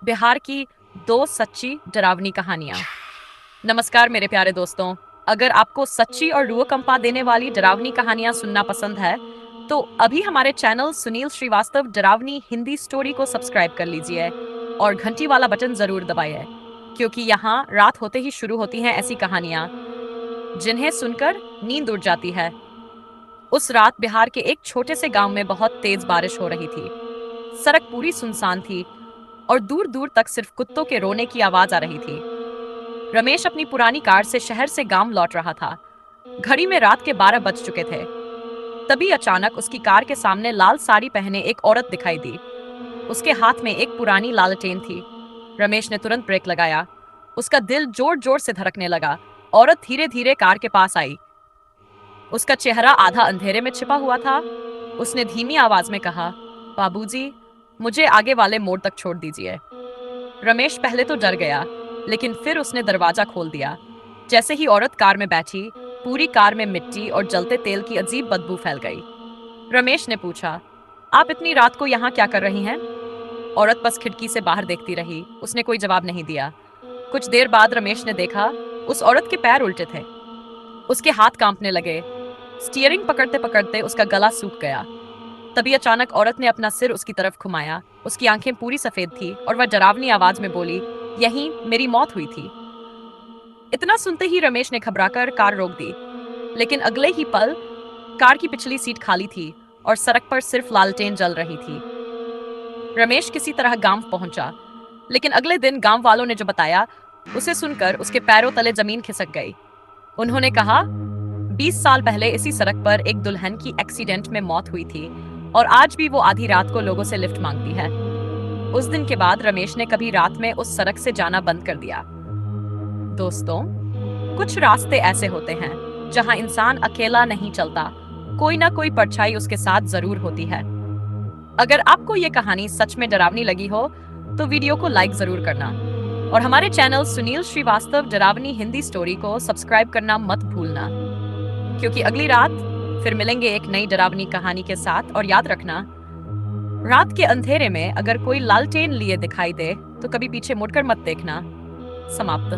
बिहार की दो सच्ची डरावनी कहानियां। नमस्कार मेरे प्यारे दोस्तों। अगर आपको सच्ची और रूह कंपा देने वाली डरावनी कहानियां सुनना पसंद है तो अभी हमारे चैनल सुनील श्रीवास्तव डरावनी हिंदी स्टोरी को सब्सक्राइब कर लीजिए और घंटी वाला बटन जरूर दबाइए, क्योंकि यहाँ रात होते ही शुरू होती हैं ऐसी कहानियां जिन्हें सुनकर नींद उड़ जाती है। उस रात बिहार के एक छोटे से गांव में बहुत तेज बारिश हो रही थी। सड़क पूरी सुनसान थी और दूर दूर तक सिर्फ कुत्तों के रोने की आवाज आ रही थी। रमेश अपनी पुरानी कार से शहर से गांव लौट रहा था। घड़ी में रात के 12 बज चुके थे। तभी अचानक उसकी कार के सामने लाल साड़ी पहने एक औरत दिखाई दी। उसके हाथ में एक पुरानी लालटेन थी। रमेश ने तुरंत ब्रेक लगाया। उसका दिल जोर जोर से धड़कने लगा। औरत धीरे धीरे कार के पास आई। उसका चेहरा आधा अंधेरे में छिपा हुआ था। उसने धीमी आवाज में कहा, बाबूजी, मुझे आगे वाले मोड़ तक छोड़ दीजिए। रमेश पहले तो डर गया, लेकिन फिर उसने दरवाजा खोल दिया। जैसे ही औरत कार में बैठी, पूरी कार में मिट्टी और जलते तेल की अजीब बदबू फैल गई। रमेश ने पूछा, आप इतनी रात को यहाँ क्या कर रही हैं? औरत बस खिड़की से बाहर देखती रही। उसने कोई जवाब नहीं दिया। कुछ देर बाद रमेश ने देखा, उस औरत के पैर उल्टे थे। उसके हाथ कांपने लगे। स्टीयरिंग पकड़ते पकड़ते उसका गला सूख गया। तभी अचानक औरत ने अपना सिर उसकी तरफ घुमाया। उसकी आंखें पूरी सफेद थी और वह डरावनी आवाज में बोली, यहीं मेरी मौत हुई थी। इतना सुनते ही रमेश ने घबराकर कार रोक दी। लेकिन अगले ही पल कार की पिछली सीट खाली थी और सड़क पर सिर्फ लालटेन जल रही थी। रमेश किसी तरह गांव पहुंचा, लेकिन अगले दिन गांव वालों ने जो बताया उसे सुनकर उसके पैरों तले जमीन खिसक गई। उन्होंने कहा, 20 साल पहले इसी सड़क पर एक दुल्हन की एक्सीडेंट में मौत हुई थी और आज भी वो आधी रात को लोगों से लिफ्ट मांगती है। उस दिन के बाद रमेश ने कभी रात में उस सड़क से जाना बंद कर दिया। दोस्तों, कुछ रास्ते ऐसे होते हैं जहां इंसान अकेला नहीं चलता, कोई ना कोई परछाई उसके साथ जरूर होती है। अगर आपको ये कहानी सच में डरावनी लगी हो तो वीडियो को लाइक जरूर करना और हमारे चैनल सुनील श्रीवास्तव डरावनी हिंदी स्टोरी को सब्सक्राइब करना मत भूलना, क्योंकि अगली रात फिर मिलेंगे एक नई डरावनी कहानी के साथ। और याद रखना, रात के अंधेरे में अगर कोई लालटेन लिए दिखाई दे तो कभी पीछे मुड़कर मत देखना। समाप्त।